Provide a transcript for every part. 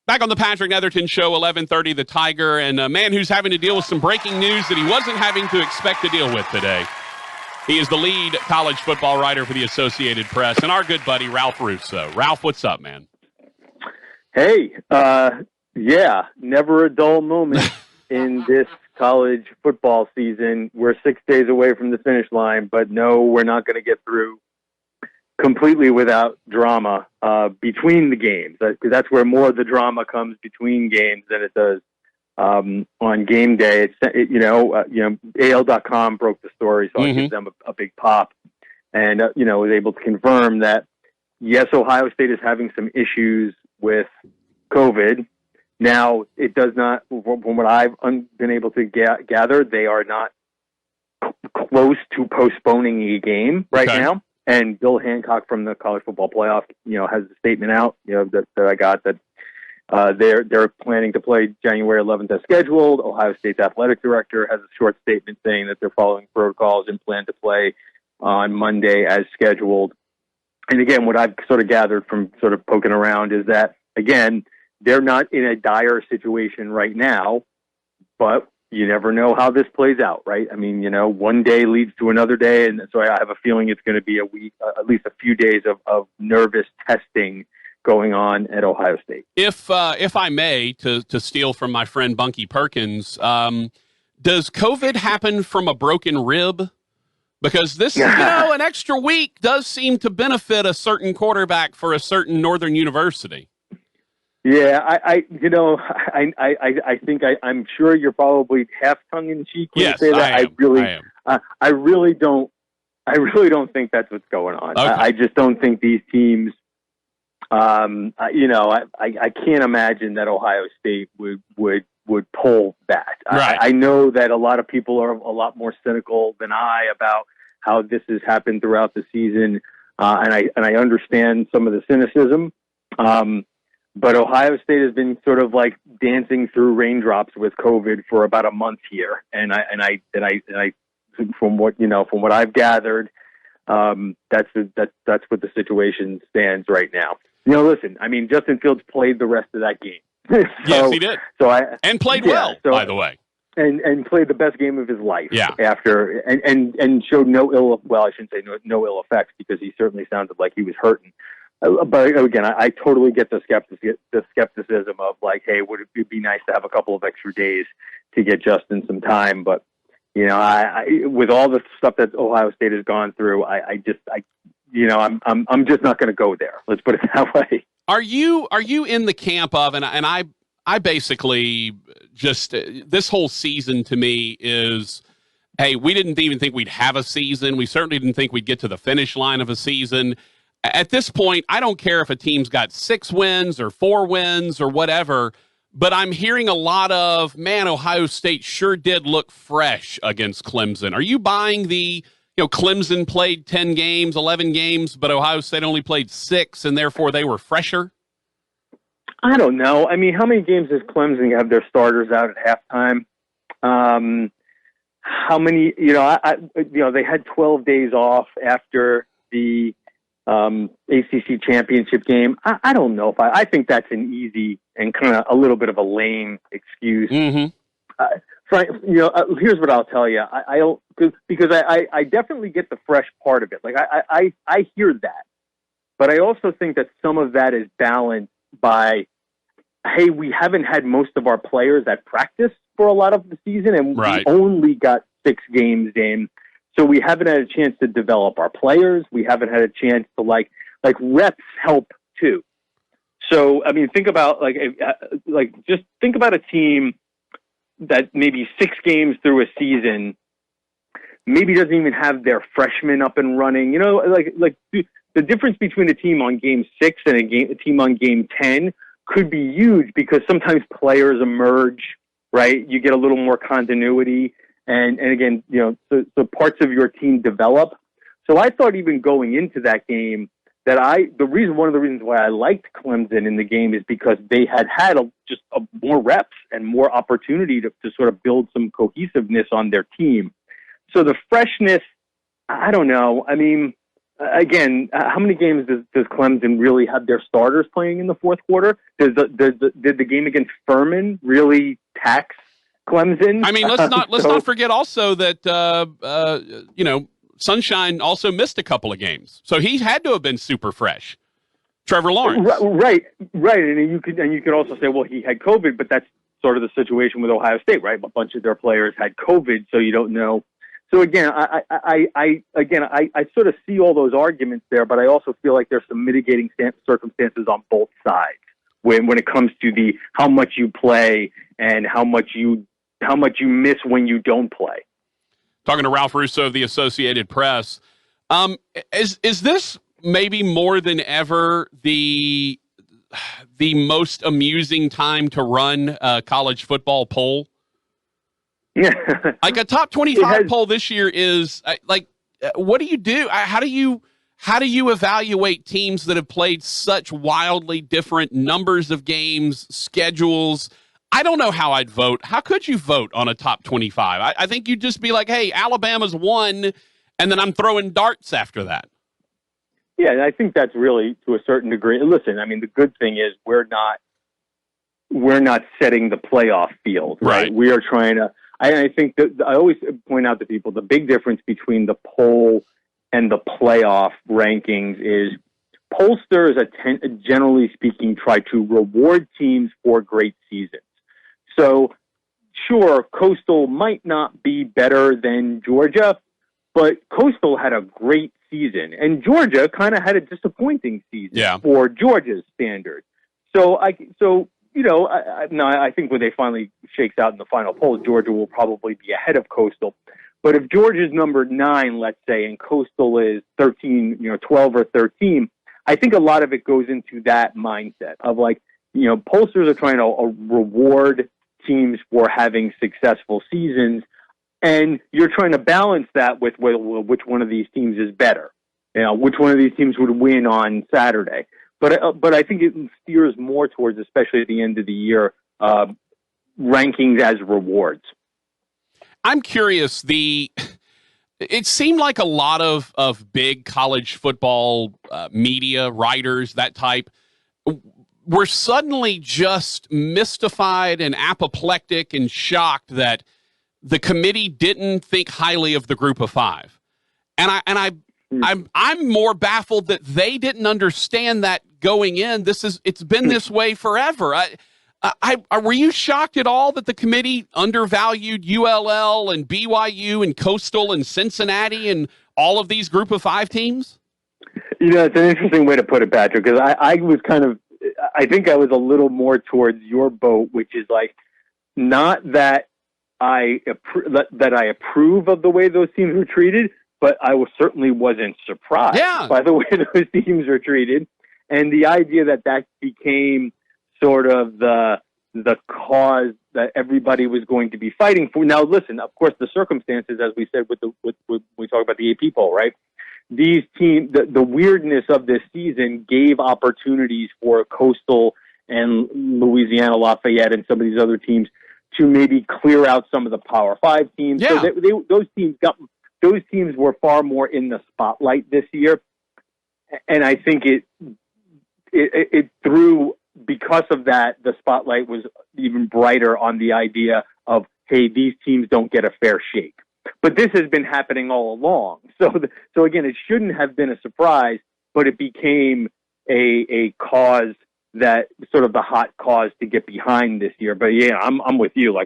Back on the Patrick Netherton Show, 11:30, the Tiger, and a man who's having to deal with some breaking news that he wasn't having to expect to deal with today. He is the lead college football writer for the Associated Press, and our good buddy, Ralph Russo. Ralph, what's up, man? Hey, never a dull moment in this college football season. We're 6 days away from the finish line, but no, we're not going to get through completely without drama between the games, because that's where more of the drama comes between games than it does on game day. AL.com broke the story, so I give them a big pop, and was able to confirm that yes, Ohio State is having some issues with COVID. Now, it does not, from what I've been able to gather, they are not close to postponing a game right now. And Bill Hancock from the College Football Playoff, has a statement out, that I got that they're planning to play January 11th as scheduled. Ohio State's athletic director has a short statement saying that they're following protocols and plan to play on Monday as scheduled. And again, what I've sort of gathered from sort of poking around is that, again, they're not in a dire situation right now, but you never know how this plays out, right? I mean, one day leads to another day, and so I have a feeling it's going to be a week, at least a few days of nervous testing going on at Ohio State. If I may, to steal from my friend Bunky Perkins, does COVID happen from a broken rib? Because this, an extra week does seem to benefit a certain quarterback for a certain Northern university. Yeah, I think I'm sure you're probably half tongue in cheek when you say that. I am. I really don't think that's what's going on. Okay. I just don't think these teams. I can't imagine that Ohio State would pull that. Right. I know that a lot of people are a lot more cynical than I about how this has happened throughout the season, and I understand some of the cynicism. But Ohio State has been sort of like dancing through raindrops with COVID for about a month here, and I from what I've gathered, that's what the situation stands right now. Listen, I mean, Justin Fields played the rest of that game. Yes, he did. And played well, by the way. And played the best game of his life. Yeah. After and showed no ill ill effects, because he certainly sounded like he was hurting. But again, I totally get the skepticism of like, hey, would it be nice to have a couple of extra days to get Justin some time? But with all the stuff that Ohio State has gone through, I'm just not going to go there. Let's put it that way. Are you in the camp of, and I basically just this whole season to me is, hey, we didn't even think we'd have a season. We certainly didn't think we'd get to the finish line of a season. At this point, I don't care if a team's got 6 wins or 4 wins or whatever, but I'm hearing a lot of, man, Ohio State sure did look fresh against Clemson. Are you buying the, Clemson played 10 games, 11 games, but Ohio State only played 6, and therefore they were fresher? I don't know. I mean, how many games does Clemson have their starters out at halftime? How many, they had 12 days off after the ACC championship game. I don't know if I think that's an easy and kind of a little bit of a lame excuse. Frank, here's what I'll tell you. I don't, because I definitely get the fresh part of it. Like I hear that, but I also think that some of that is balanced by, hey, we haven't had most of our players at practice for a lot of the season, and we only got 6 games in. So we haven't had a chance to develop our players. We haven't had a chance to like reps help too. So, I mean, think about just think about a team that maybe 6 games through a season, maybe doesn't even have their freshmen up and running. The difference between a team on game 6 and a team on game 10 could be huge, because sometimes players emerge, right? You get a little more continuity. And again, so parts of your team develop. So I thought even going into that game that one of the reasons why I liked Clemson in the game is because they had more reps and more opportunity to sort of build some cohesiveness on their team. So the freshness, I don't know. I mean, again, how many games does Clemson really have their starters playing in the fourth quarter? Did the game against Furman really tax Clemson? I mean, let's not forget also that Sunshine also missed a couple of games, so he had to have been super fresh. Trevor Lawrence, right, and you could also say, well, he had COVID, but that's sort of the situation with Ohio State, right? A bunch of their players had COVID, so you don't know. So again, I sort of see all those arguments there, but I also feel like there's some mitigating circumstances on both sides when it comes to the how much you play and how much you miss when you don't play. Talking to Ralph Russo of the Associated Press, is this maybe more than ever the most amusing time to run a college football poll? Yeah. Like a top 25 poll this year is what do you do? How do you evaluate teams that have played such wildly different numbers of games, schedules? I don't know how I'd vote. How could you vote on a top 25? I think you'd just be like, hey, Alabama's won, and then I'm throwing darts after that. Yeah, I think that's really, to a certain degree. Listen, I mean, the good thing is we're not setting the playoff field, right? We are trying to. I think that I always point out to people the big difference between the poll and the playoff rankings is pollsters, generally speaking, try to reward teams for great seasons. So, sure, Coastal might not be better than Georgia, but Coastal had a great season, and Georgia kind of had a disappointing season for Georgia's standards. I think when they finally shakes out in the final poll, Georgia will probably be ahead of Coastal. But if Georgia's number 9, let's say, and Coastal is 13, 12 or 13, I think a lot of it goes into that mindset of pollsters are trying to reward teams for having successful seasons, and you're trying to balance that with which one of these teams is better, which one of these teams would win on Saturday. But I think it steers more towards, especially at the end of the year, rankings as rewards. I'm curious. It seemed like a lot of big college football media writers, that type, were suddenly just mystified and apoplectic and shocked that the committee didn't think highly of the group of 5. I'm more baffled that they didn't understand that going in. It's been this way forever. Were you shocked at all that the committee undervalued ULL and BYU and Coastal and Cincinnati and all of these group of 5 teams? It's an interesting way to put it, Patrick, because I think I was a little more towards your boat, which is not that I approve of the way those teams were treated, but I certainly wasn't surprised by the way those teams were treated. And the idea that became sort of the cause that everybody was going to be fighting for. Now, listen, of course, the circumstances, as we said, when we talk about the AP poll, right? These teams, the weirdness of this season gave opportunities for Coastal and Louisiana Lafayette and some of these other teams to maybe clear out some of the Power 5 teams. Yeah. So those teams were far more in the spotlight this year. And I think it threw, because of that, the spotlight was even brighter on the idea of, hey, these teams don't get a fair shake. But this has been happening all along. So again, it shouldn't have been a surprise, but it became a cause that sort of the hot cause to get behind this year. But yeah, I'm with you.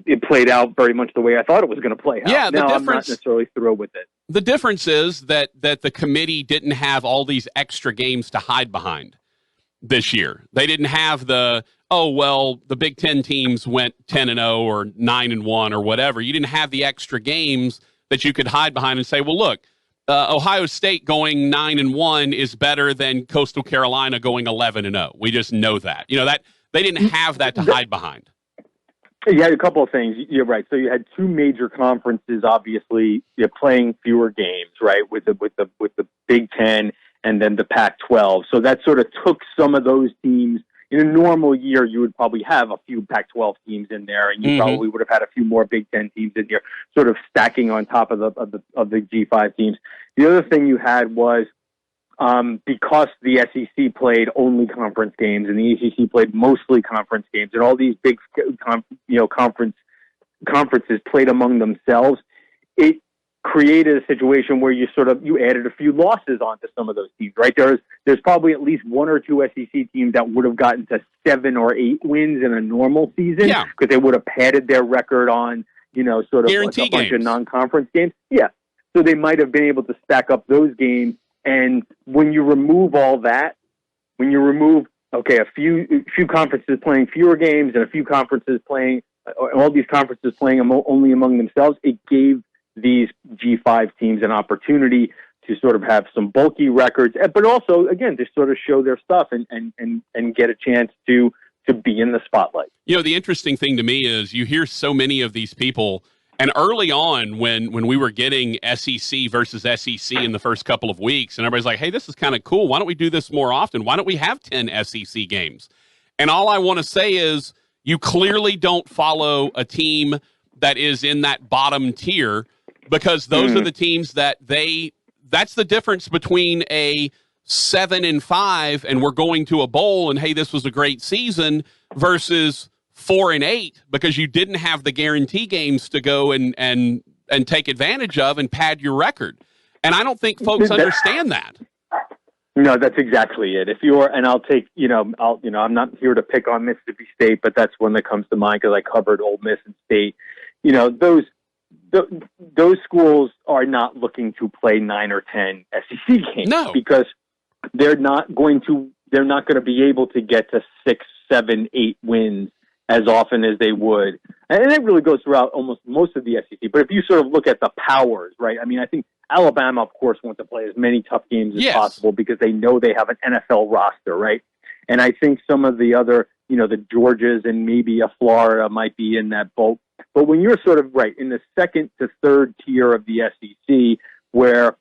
It played out very much the way I thought it was going to play out. Yeah, now I'm not necessarily thrilled with it. The difference is that the committee didn't have all these extra games to hide behind this year. They didn't have the Big Ten teams went 10-0 or 9-1 or whatever. You didn't have the extra games that you could hide behind and say, well, look, Ohio State going 9-1 is better than Coastal Carolina going 11-0. We just know that. That they didn't have that to hide behind. You had a couple of things. You're right. So you had 2 major conferences, obviously, playing fewer games, right, with the Big Ten and then the Pac-12. So that sort of took some of those teams in a normal year, you would probably have a few Pac-12 teams in there, and you probably would have had a few more Big Ten teams in here, sort of stacking on top of the G5 teams. The other thing you had was because the SEC played only conference games and the ACC played mostly conference games, and all these big conferences played among themselves, it created a situation where you added a few losses onto some of those teams, right? There's probably at least one or two SEC teams that would have gotten to 7 or 8 wins in a normal season because they would have padded their record on, sort of like a bunch of non-conference games. Yeah. So they might have been able to stack up those games. And when you remove all that, a few conferences playing fewer games and a few conferences playing, all these conferences playing only among themselves, it gave these G5 teams an opportunity to sort of have some bulky records, but also, again, to sort of show their stuff and get a chance to be in the spotlight. The interesting thing to me is you hear so many of these people, and early on when we were getting SEC versus SEC in the first couple of weeks, and everybody's like, hey, this is kind of cool. Why don't we do this more often? Why don't we have 10 SEC games? And all I want to say is you clearly don't follow a team that is in that bottom tier, because those are the teams that's the difference between a 7-5 and we're going to a bowl and, hey, this was a great season, versus 4-8 because you didn't have the guarantee games to go and take advantage of and pad your record. And I don't think folks understand that. No, that's exactly it. I'm not here to pick on Mississippi State, but that's one that comes to mind because I covered Ole Miss and State. Those schools are not looking to play 9 or 10 SEC games because they're not going to be able to get to 6, 7, 8 wins as often as they would. And it really goes throughout almost most of the SEC. But if you sort of look at the powers, right? I mean, I think Alabama, of course, wants to play as many tough games as possible because they know they have an NFL roster, right? And I think some of the other, the Georgias and maybe a Florida might be in that boat. But when you're sort of in the second to third tier of the SEC, where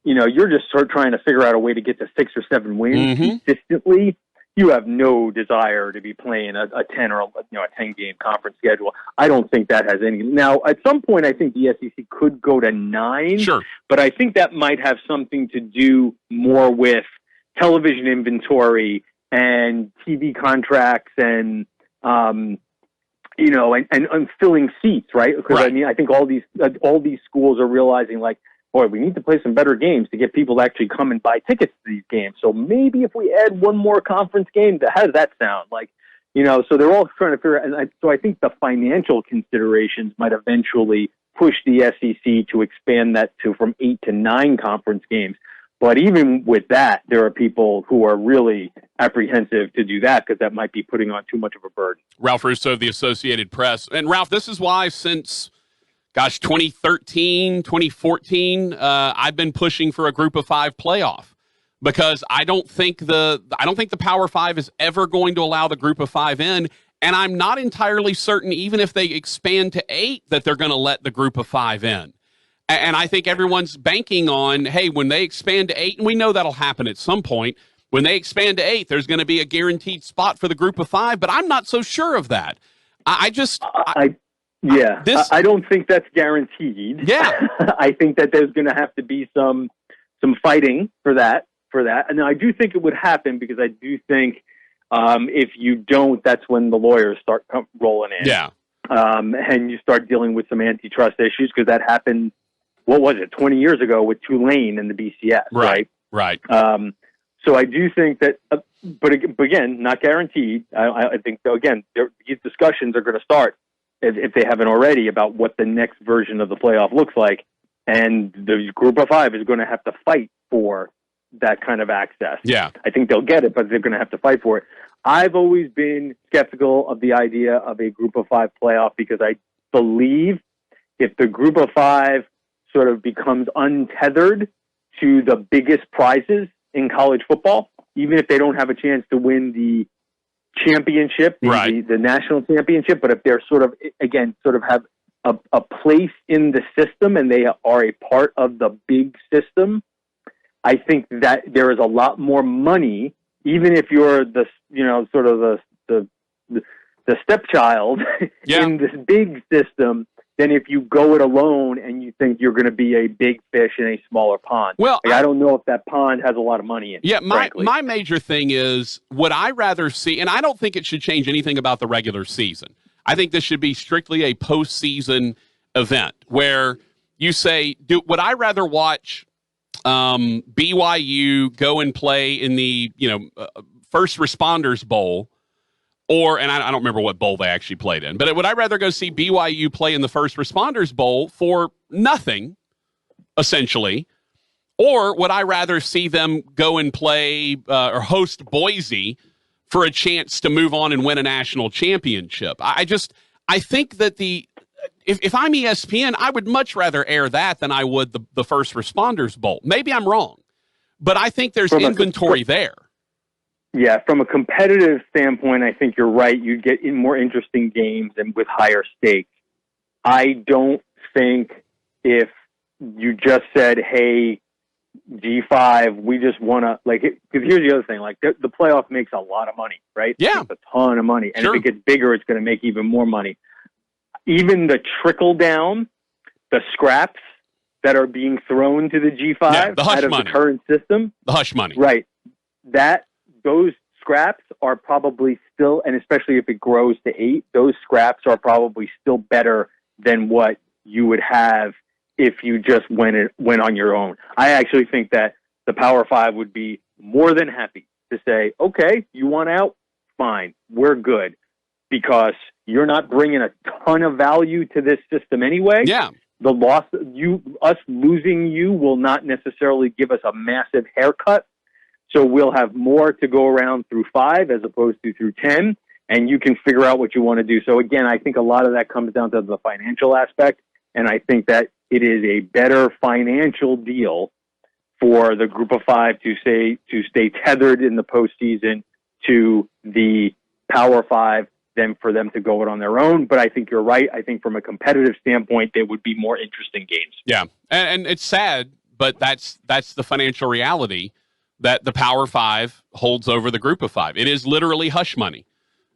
you're just sort of trying to figure out a way to get to 6 or 7 wins consistently, you have no desire to be playing a 10 or a 10-game conference schedule. I don't think that has any. Now, at some point, I think the SEC could go to 9. Sure, but I think that might have something to do more with television inventory and TV contracts and and filling seats, right? Because I mean, I think all these schools are realizing, like, boy, we need to play some better games to get people to actually come and buy tickets to these games. So maybe if we add one more conference game, how does that sound? Like, so they're all trying to figure out. So I think the financial considerations might eventually push the SEC to expand that from 8 to 9 conference games. But even with that, there are people who are really apprehensive to do that because that might be putting on too much of a burden. Ralph Russo of the Associated Press. And Ralph, this is why since 2013, 2014, I've been pushing for a Group of 5 playoff, because I don't think the Power 5 is ever going to allow the Group of 5 in, and I'm not entirely certain, even if they expand to 8, that they're going to let the Group of 5 in. And I think everyone's banking on, hey, when they expand to 8, and we know that'll happen at some point, when they expand to 8, there's going to be a guaranteed spot for the Group of 5, but I'm not so sure of that. I don't think that's guaranteed. Yeah. I think that there's going to have to be some fighting for that. And I do think it would happen, because I do think if you don't, that's when the lawyers start rolling in. Yeah. And you start dealing with some antitrust issues, because that happened, 20 years ago with Tulane and the BCS, right? Right. So I do think that, but again, not guaranteed. I think, though, again, these discussions are going to start, if they haven't already, about what the next version of the playoff looks like. And the Group of 5 is going to have to fight for that kind of access. Yeah. I think they'll get it, but they're going to have to fight for it. I've always been skeptical of the idea of a Group of 5 playoff, because I believe if the Group of 5 sort of becomes untethered to the biggest prizes in college football, even if they don't have a chance to win the championship, the national championship, but if they're sort of have a place in the system and they are a part of the big system, I think that there is a lot more money even if you're the, sort of the stepchild in this big system, than if you go it alone and you think you're going to be a big fish in a smaller pond. Well, I don't know if that pond has a lot of money in it. Yeah, my major thing is, would I rather see, and I don't think it should change anything about the regular season. I think this should be strictly a postseason event where you say, would I rather watch BYU go and play in the First Responders Bowl, and I don't remember what bowl they actually played in, but would I rather go see BYU play in the First Responders Bowl for nothing, essentially, or would I rather see them go and play or host Boise for a chance to move on and win a national championship? I think that if I'm ESPN, I would much rather air that than I would the First Responders Bowl. Maybe I'm wrong, but I think there's inventory there. Yeah, from a competitive standpoint, I think you're right. You'd get in more interesting games and with higher stakes. I don't think if you just said, hey, G5, we just want to, because here's the other thing, the playoff makes a lot of money, right? Yeah. It's a ton of money. And Sure. if it gets bigger, it's going to make even more money. Even the trickle down, the scraps that are being thrown to the G5 the hush out of money. The current system. The hush money. Right. Those scraps are probably still, and especially if it grows to 8, those scraps are probably still better than what you would have if you just went on your own. I actually think that the Power 5 would be more than happy to say, okay, you want out? Fine, we're good. Because you're not bringing a ton of value to this system anyway. Yeah. The loss, us losing you will not necessarily give us a massive haircut. So we'll have more to go around through 5 as opposed to through 10, and you can figure out what you want to do. So again, I think a lot of that comes down to the financial aspect, and I think that it is a better financial deal for the Group of 5 to stay tethered in the postseason to the Power 5 than for them to go it on their own. But I think you're right. I think from a competitive standpoint, there would be more interesting games. Yeah, and it's sad, but that's the financial reality that the Power 5 holds over the Group of 5. It is literally hush money.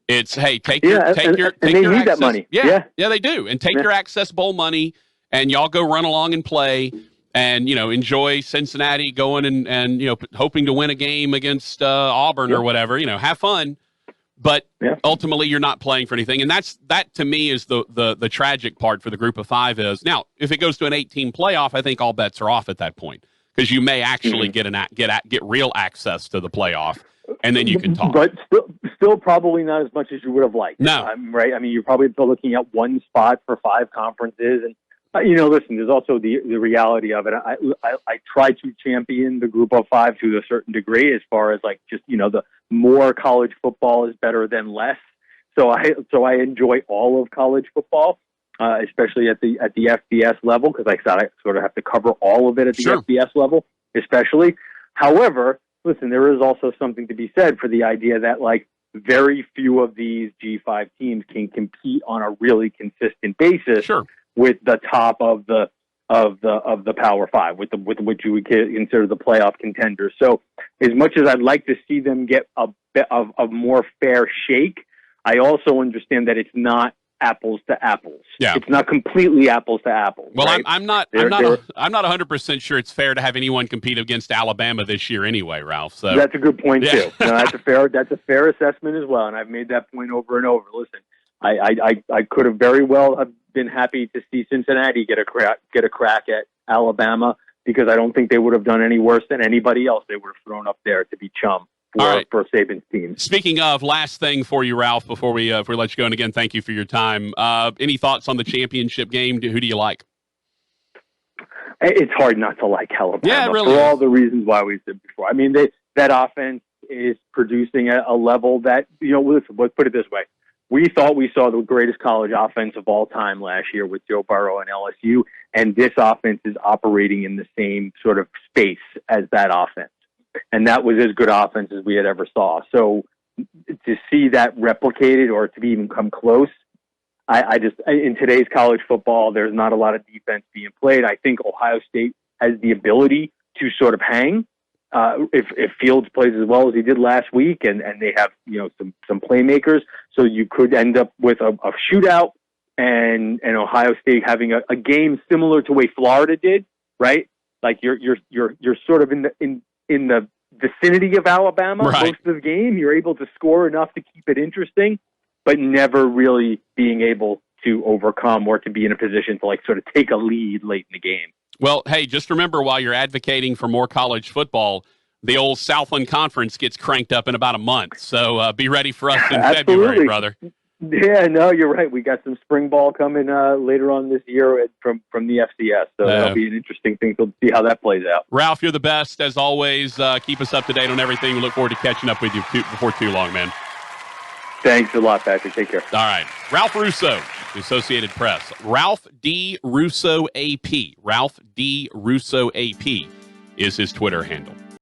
It's, hey, take your access. That money. Yeah, they do. And take your Access Bowl money, and y'all go run along and play, and enjoy Cincinnati going and hoping to win a game against Auburn or whatever. Have fun, but ultimately you're not playing for anything. And that to me is the tragic part for the Group of 5 is now if it goes to an 8-team playoff, I think all bets are off at that point. Because you may actually get real access to the playoff, and then you can talk. But still probably not as much as you would have liked. No, right? I mean, you're probably still looking at one spot for 5 conferences, and listen. There's also the reality of it. I try to champion the Group of 5 to a certain degree, as far as the more college football is better than less. So I enjoy all of college football. Especially at the FBS level, because I thought I sort of have to cover all of it at the FBS level, especially. However, listen, there is also something to be said for the idea that very few of these G5 teams can compete on a really consistent basis with the top of the Power 5, with what you would consider the playoff contenders. So, as much as I'd like to see them get a bit of a more fair shake, I also understand that it's not apples to apples. Yeah. It's not completely apples to apples. Well, right? I'm not 100% sure it's fair to have anyone compete against Alabama this year anyway, Ralph. So that's a good point too. That's a fair assessment as well. And I've made that point over and over. Listen, I could have very well have been happy to see Cincinnati get a crack at Alabama, because I don't think they would have done any worse than anybody else they would have thrown up there to be chum. For Saban's team. Speaking of, last thing for you, Ralph, before we let you go, and again, thank you for your time. Any thoughts on the championship game? Who do you like? It's hard not to like Alabama. Yeah, it really for is. all the reasons why we said before. I mean, that offense is producing at a level that, listen, let's put it this way. We thought we saw the greatest college offense of all time last year with Joe Burrow and LSU, and this offense is operating in the same sort of space as that offense. And that was as good offense as we had ever saw. So to see that replicated or to even come close, I just, in today's college football, there's not a lot of defense being played. I think Ohio State has the ability to sort of hang, if Fields plays as well as he did last week, and they have some playmakers, so you could end up with a shootout and Ohio State having a game similar to the way Florida did, right? Like you're sort of in the vicinity of Alabama right. most of the game. You're able to score enough to keep it interesting, but never really being able to overcome or to be in a position to like sort of take a lead late in the game. Well, hey, just remember while you're advocating for more college football, the old Southland Conference gets cranked up in about a month. So be ready for us in February, brother. Yeah, no, you're right. We got some spring ball coming later on this year from the FCS. So that'll be an interesting thing to see how that plays out. Ralph, you're the best, as always. Keep us up to date on everything. We look forward to catching up with you before too long, man. Thanks a lot, Patrick. Take care. All right. Ralph Russo, the Associated Press. Ralph D. Russo AP. Ralph D. Russo AP is his Twitter handle.